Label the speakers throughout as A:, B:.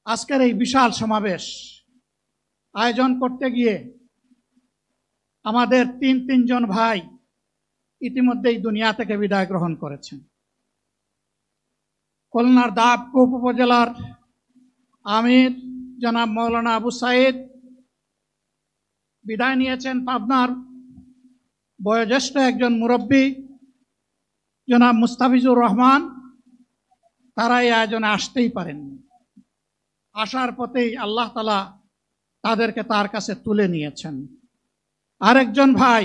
A: আজকের এই বিশাল সমাবেশ আয়োজন করতে গিয়ে আমাদের তিনজন ভাই ইতিমধ্যেই দুনিয়া থেকে বিদায় গ্রহণ করেছেন। খুলনার দাবকুপ উপজেলার আমির জনাব মৌলানা আবু সাইদ বিদায় নিয়েছেন। পাবনার বয়োজ্যেষ্ঠ একজন মুরব্বী জনাব মুস্তাফিজুর রহমান, তারা এই আয়োজনে আসতেই পারেননি। আসার পথেই আল্লাহ তাআলা তাদেরকে তার কাছে তুলে নিয়েছেন। আরেকজন ভাই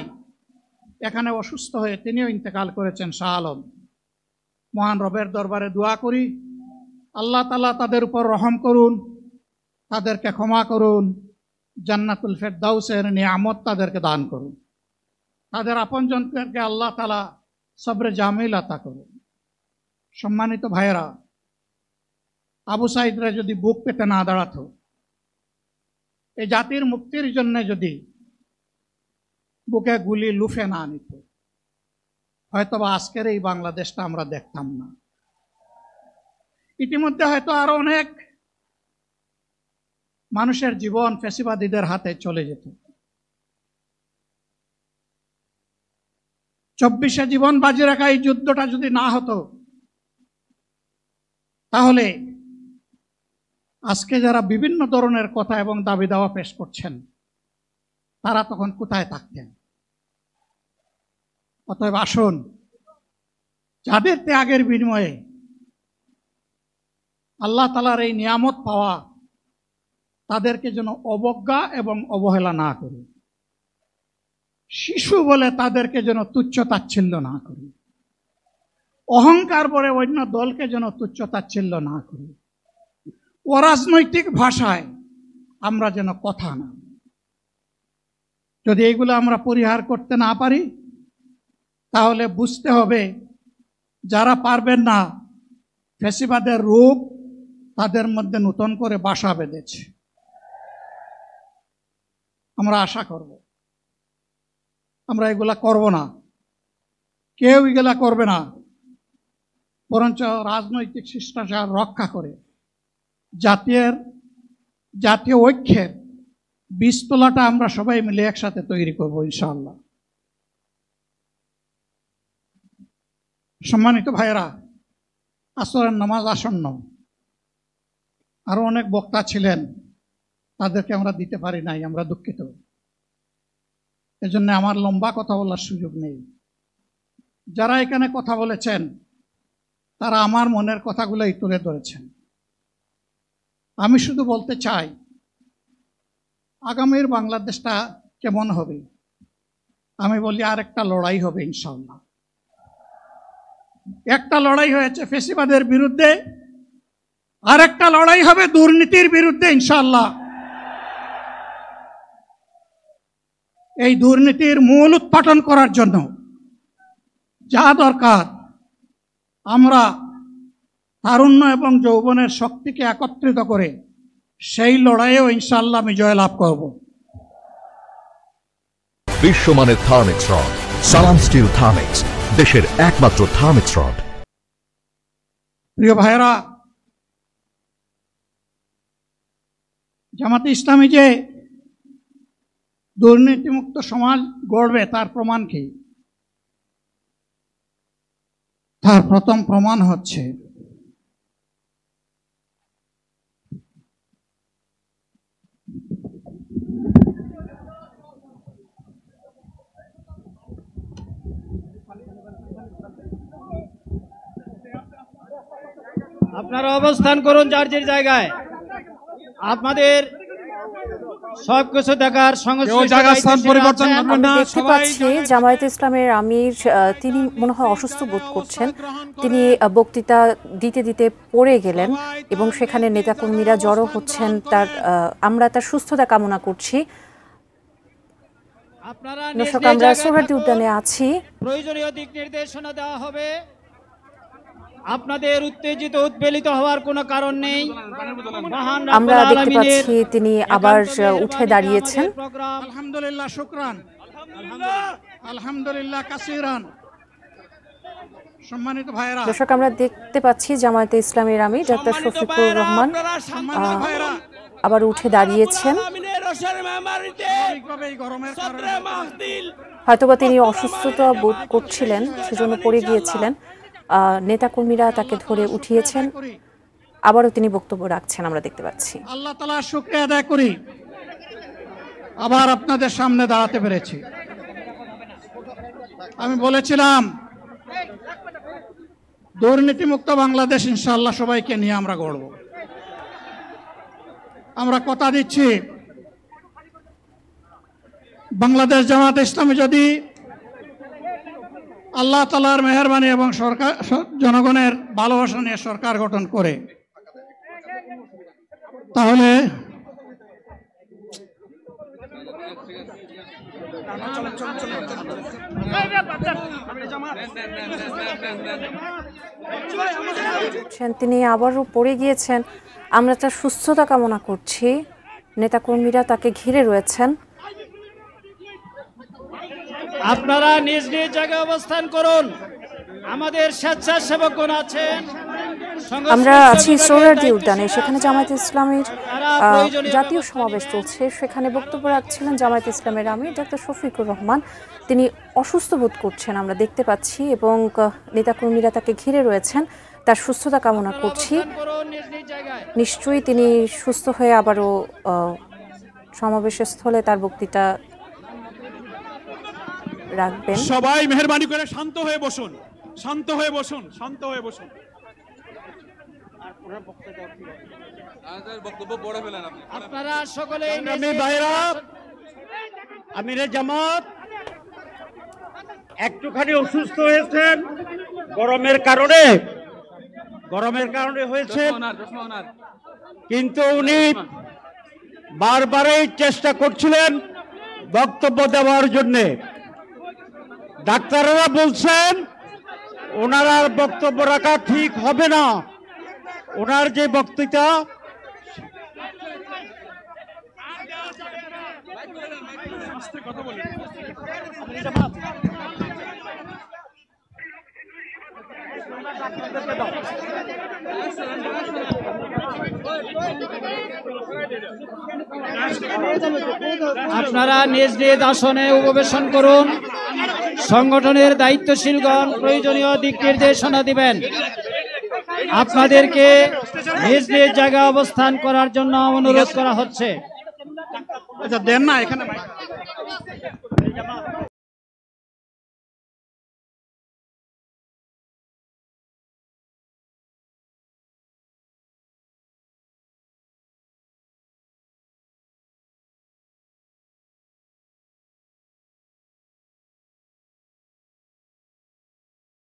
A: এখানে অসুস্থ হয়ে তিনিও ইন্তেকাল করেছেন, শাহ আলম। মহান রবের দরবারে দোয়া করি আল্লাহ তাআলা তাদের উপর রহম করুন, তাদেরকে ক্ষমা করুন, জান্নাতুল ফেরদাউসের নিয়ামত তাদেরকে দান করুন, তাদের আপনজনদেরকে আল্লাহ তাআলা সবরে জামিল আতা করুন। সম্মানিত ভাইয়েরা, আবু সাইদরা যদি বুক পেতে না দাঁড়াতো, এই জাতির মুক্তির জন্য যদি বুকে গুলি লুফে না নিত, হয়তোবা আজকের এই বাংলাদেশটা আমরা দেখতাম না। ইতিমধ্যে হয়তো আরো অনেক মানুষের জীবন ফ্যাসিবাদীদের হাতে চলে যেত। 24-এ জীবন বাজি রাখা এই যুদ্ধটা যদি না হতো, তাহলে আজকে যারা বিভিন্ন ধরনের কথা এবং দাবি দাওয়া পেশ করছেন, তারা তখন কোথায় থাকতেন? অতএব আসুন, যাদের ত্যাগের বিনিময়ে আল্লাহ তাআলার এই নিয়ামত পাওয়া, তাদেরকে যেন অবজ্ঞা এবং অবহেলা না করি। শিশু বলে তাদেরকে যেন তুচ্ছ তাচ্ছিল্য না করি। অহংকার বলে অন্য দলকে যেন তুচ্ছ তাচ্ছিল্য না করি। অরাজনৈতিক ভাষায় আমরা যেন কথা না। যদি এগুলো আমরা পরিহার করতে না পারি, তাহলে বুঝতে হবে যারা পারবেন না, ফ্যাসিবাদের রূপ তাদের মধ্যে নতুন করে বাসা বেঁধেছে। আমরা আশা করব আমরা এগুলা করব না, কেউ এগুলা করবে না, বরঞ্চ রাজনৈতিক শিষ্টাচার রক্ষা করে জাতীয় ঐক্যের বীজতলাটা আমরা সবাই মিলে একসাথে তৈরি করব ইনশাআল্লাহ। সম্মানিত ভাইয়েরা, আসরের নামাজ আসন্ন, আরো অনেক বক্তা ছিলেন, তাদেরকে আমরা দিতে পারি নাই, আমরা দুঃখিত। এজন্য আমার লম্বা কথা বলার সুযোগ নেই। যারা এখানে কথা বলেছেন, তারা আমার মনের কথাগুলোই তুলে ধরেছেন। আমি শুধু বলতে চাই, আগামীর বাংলাদেশটা কেমন হবে? আমি বলি আরেকটা লড়াই হবে ইনশাআল্লাহ। একটা লড়াই হয়েছে ফ্যাসিবাদের বিরুদ্ধে, আরেকটা লড়াই হবে দুর্নীতির বিরুদ্ধে ইনশাআল্লাহ। এই দুর্নীতির মূল উৎপাটন করার জন্য যা দরকার, আমরা তারুণ্য এবং যৌবনের শক্তিকে একত্রিত করে সেই লড়াইয়েও ইনশাআল্লাহ আমি জয়লাভ করব।
B: বিশ্বমানের থার্মিক্স রড, সালাম স্টিল থার্মিক্স, দেশের একমাত্র থার্মিক্স রড।
A: প্রিয় ভাইয়েরা, জামাতে ইসলামী যে দুর্নীতিমুক্ত সমাজ গড়বে, তার প্রমাণ কি? তার প্রথম প্রমাণ হচ্ছে
C: আপনারা অবস্থান করুন যার যার জায়গায়। আপনাদের সবকিছু দেখার
D: দেখতে পাচ্ছি জামায়াতে ইসলামের আমির, তিনি মনে হয় অসুস্থ বোধ করছেন। তিনি বক্তৃতা দিতে দিতে পড়ে গেলেন এবং সেখানে নেতাকর্মীরা জড়ো হচ্ছেন। আমরা তার সুস্থতা কামনা করছি। আমরা সোহরাওয়ার্দী উদ্যানে আছি।
C: প্রয়োজনীয় দিক নির্দেশনা দেওয়া হবে। আপনাদের উত্তেজিত উদ্বেলিত হওয়ার কোনো কারণ নেই।
D: আমরা দেখতে পাচ্ছি তিনি আবার উঠে দাঁড়িয়েছেন।
A: আলহামদুলিল্লাহ, শুকরান, আলহামদুলিল্লাহ কাসীরান। সম্মানিত ভাইরা,
D: দর্শক আমরা দেখতে পাচ্ছি জামায়াতে ইসলামীর আমির ডাক্তার শফিকুর রহমান
A: সম্মানিত ভাইরা,
D: আবার উঠে দাঁড়িয়েছেন।
A: স্বাভাবিকভাবে এই গরমের কারণে
D: হয়তোবা তিনি অসুস্থতা বোধ করছিলেন, সেজন্য পড়ে গিয়েছিলেন। নেতাকর্মীরা তাকে ধরে উঠিয়েছেন, আবারও তিনি বক্তব্য রাখছেন, আমরা দেখতে পাচ্ছি।
A: আল্লাহ তাআলার শুকরিয়া আদায় করি আবার আপনাদের সামনে দাঁড়াতে পেরেছি। আমি বলেছিলাম দুর্নীতিমুক্ত বাংলাদেশ ইনশাআল্লাহ সবাইকে নিয়ে আমরা গড়ব। আমরা কথা দিচ্ছি, বাংলাদেশ জামাত ইসলামী যদি আল্লাহ তাআলার মেহেরবানি এবং সরকার জনগণের ভালোবাসা নিয়ে সরকার গঠন করে, তাহলে
D: তিনি আবারও পড়ে গিয়েছেন। আমরা তার সুস্থতা কামনা করছি। নেতাকর্মীরা তাকে ঘিরে রয়েছেন।
C: আপনারা নিজ নিজ জায়গায় অবস্থান করুন। আমাদের স্বেচ্ছাসেবকগণ আছেন।
D: আমরা আছি সোহরাওয়ার্দী উদ্যানে, সেখানে জামায়াতে ইসলামীর জাতীয় সমাবেশ চলছে। সেখানে বক্তব্য রাখছিলেন জামায়াতে ইসলামের আমির ডাক্তার শফিকুর রহমান। তিনি অসুস্থ বোধ করছেন, আমরা দেখতে পাচ্ছি, এবং নেতাকর্মীরা তাকে ঘিরে রয়েছেন। তার সুস্থতা কামনা করছি। নিশ্চয়ই তিনি সুস্থ হয়ে আবারও সমাবেশের স্থলে তার বক্তৃতা রাখবেন।
E: সবাই মেহেরবানি করে শান্ত হয়ে বসুন, শান্ত হয়ে বসুন, শান্ত হয়ে বসুন।
C: আপনারা সকলে
F: আমিরে জামাত একটুখানি অসুস্থ হয়েছেন গরমের কারণে হয়েছে, কিন্তু উনি বারবারই চেষ্টা করছিলেন বক্তব্য দেওয়ার জন্য। ডাক্তাররা বলছেন ওনার আর বক্তব্য রাখা ঠিক হবে না। ওনার যে বক্তৃতা
C: আপনারা নিজ নিজ আসনে উপবেশন করুন। সংগঠনের দায়িত্বশীলগণ প্রয়োজনীয় দিক নির্দেশনা দিবেন। আপনাদেরকে নিজ নিজ জায়গায় অবস্থান করার জন্য অনুরোধ করা হচ্ছে।
A: আচ্ছা দেন না এখানে